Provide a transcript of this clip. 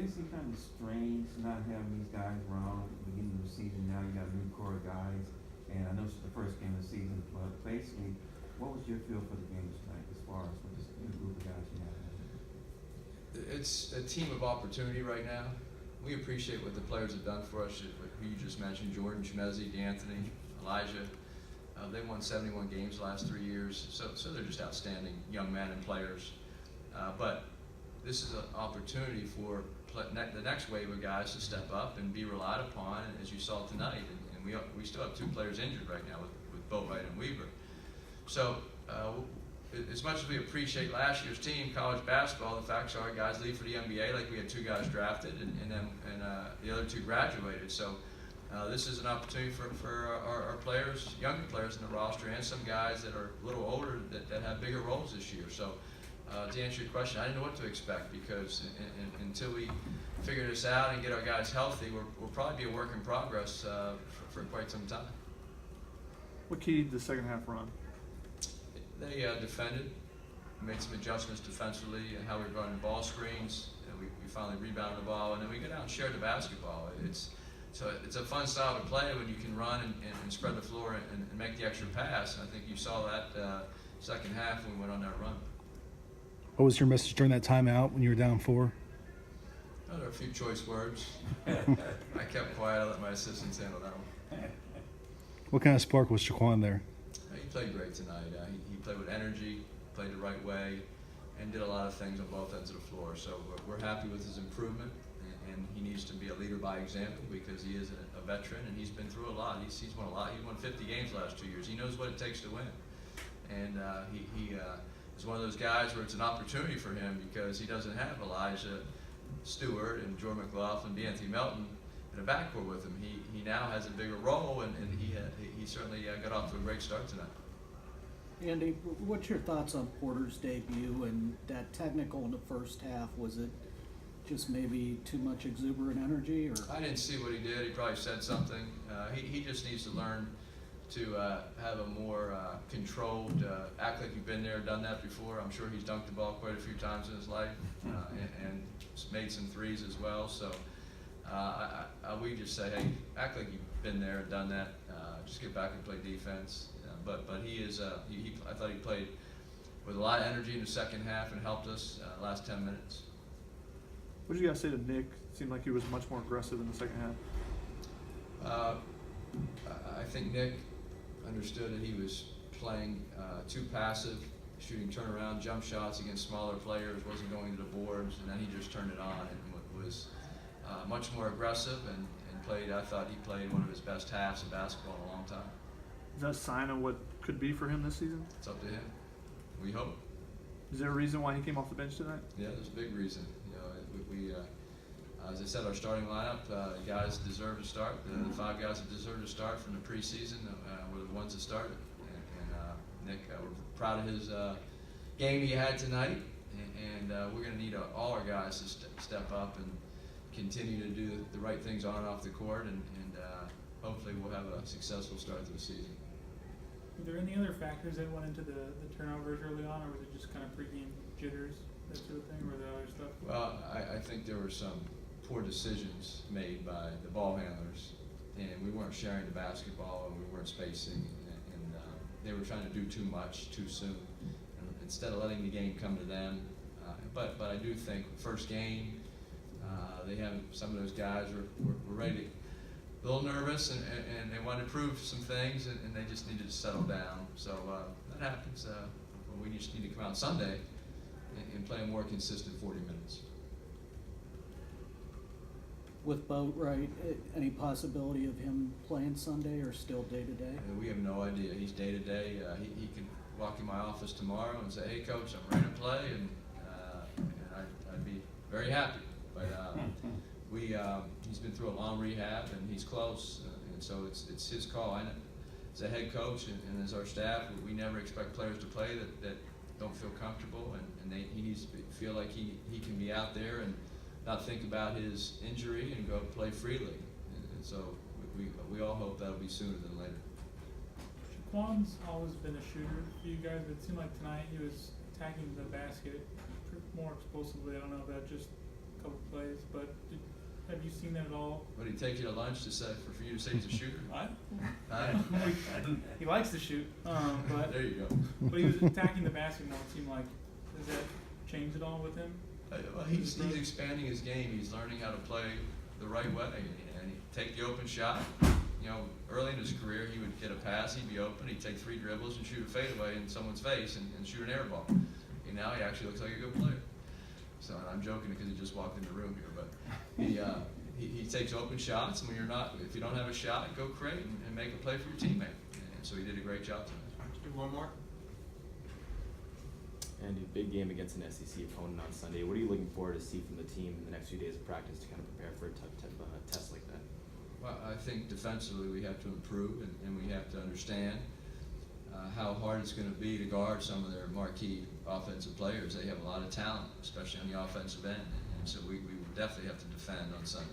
seem kind of strange not having these guys around at the beginning of the season. Now you got a new core of guys, and I know it's the first game of the season, but basically, what was your feel for the game tonight as far as with this new group of guys you have? It's a team of opportunity right now. We appreciate what the players have done for us, who you just mentioned, Jordan, Chemezi, DeAnthony, Elijah. They won 71 games the last 3 years, so they're just outstanding young men and players. But this is an opportunity for the next wave of guys to step up and be relied upon, as you saw tonight. And we still have 2 players injured right now with Boatwright and Weaver. So as much as we appreciate last year's team, college basketball, the fact is our guys leave for the NBA, like we had 2 guys drafted, and the other 2 graduated. So this is an opportunity for our players, younger players in the roster, and some guys that are a little older that have bigger roles this year. So to answer your question, I didn't know what to expect, because until we figure this out and get our guys healthy, we'll probably be a work in progress for quite some time. What keyed the second half run? They defended, made some adjustments defensively, and how we were running ball screens. We finally rebounded the ball, and then we go down and shared the basketball. It's a fun style to play when you can run and spread the floor and make the extra pass. And I think you saw that second half when we went on that run. What was your message during that timeout when you were down 4? Oh, there were a few choice words. I kept quiet. I let my assistants handle that one. What kind of spark was Shaquan there? He played great tonight. He played with energy, played the right way, and did a lot of things on both ends of the floor. So we're happy with his improvement, and he needs to be a leader by example, because he is a veteran and he's been through a lot. He's won a lot. He won 50 games the last 2 years. He knows what it takes to win, and he is one of those guys where it's an opportunity for him, because he doesn't have Elijah Stewart and Jordan McLaughlin, DeAnthony Melton in a backcourt with him. He now has a bigger role, and he certainly got off to a great start tonight. Andy, what's your thoughts on Porter's debut and that technical in the first half? Was it just maybe too much exuberant energy, or? I didn't see what he did. He probably said something. He just needs to learn to have a more controlled, act like you've been there, done that before. I'm sure he's dunked the ball quite a few times in his life, and made some threes as well. So we just say, hey, act like you've been there and done that. Just get back and play defense. But he is. I thought he played with a lot of energy in the second half and helped us last 10 minutes. What did you guys say to Nick? It seemed like he was much more aggressive in the second half. I think Nick understood that he was playing too passive, shooting turnaround jump shots against smaller players, wasn't going to the boards, and then he just turned it on and was much more aggressive and played. I thought he played one of his best halves of basketball in a long time. Is that a sign of what could be for him this season? It's up to him. We hope. Is there a reason why he came off the bench tonight? Yeah, there's a big reason. We as I said, our starting lineup, guys deserve to start. The 5 guys that deserve to start from the preseason were the ones that started. And Nick, we're proud of his game he had tonight, and we're going to need all our guys to step up and continue to do the right things on and off the court, and hopefully we'll have a successful start to the season. Were there any other factors that went into the turnovers early on, or was it just kind of pregame jitters, that sort of thing, or the other stuff? Well, I think there were some poor decisions made by the ball handlers, and we weren't sharing the basketball, and we weren't spacing, and they were trying to do too much too soon, instead of letting the game come to them. But I do think first game, they have some of those guys were ready to, a little nervous, and they wanted to prove some things, and they just needed to settle down. So that happens. We just need to come out Sunday and play a more consistent 40 minutes. With Boatwright, any possibility of him playing Sunday, or still day-to-day? We have no idea. He's day-to-day. He could walk in my office tomorrow and say, hey, Coach, I'm ready to play, and I'd be very happy. But he's been through a long rehab, and he's close, and so it's his call. I know, as a head coach and as our staff, we never expect players to play that don't feel comfortable, and he needs to feel like he can be out there and not think about his injury and go play freely. And so we all hope that'll be sooner than later. Shaquan's always been a shooter for you guys, but it seemed like tonight he was attacking the basket more explosively. I don't know if that just a couple plays, but have you seen that at all? Would he take you to lunch to say for you to say he's a shooter? He likes to shoot, but There you go. but he was attacking the basket. Now it seemed like, does that change at all with him? Well, he's expanding his game. He's learning how to play the right way, and he'd take the open shot. You know, early in his career, he would get a pass, he'd be open, he'd take 3 dribbles and shoot a fadeaway in someone's face and shoot an air ball. And now he actually looks like a good player. So, and I'm joking because he just walked in the room here, but he takes open shots, and when if you don't have a shot, go create and make a play for your teammate. And so he did a great job tonight. Do one more. And a big game against an SEC opponent on Sunday. What are you looking forward to see from the team in the next few days of practice to kind of prepare for a tough test like that? Well, I think defensively we have to improve, and we have to understand how hard it's going to be to guard some of their marquee offensive players. They have a lot of talent, especially on the offensive end, and so we will definitely have to defend on Sunday.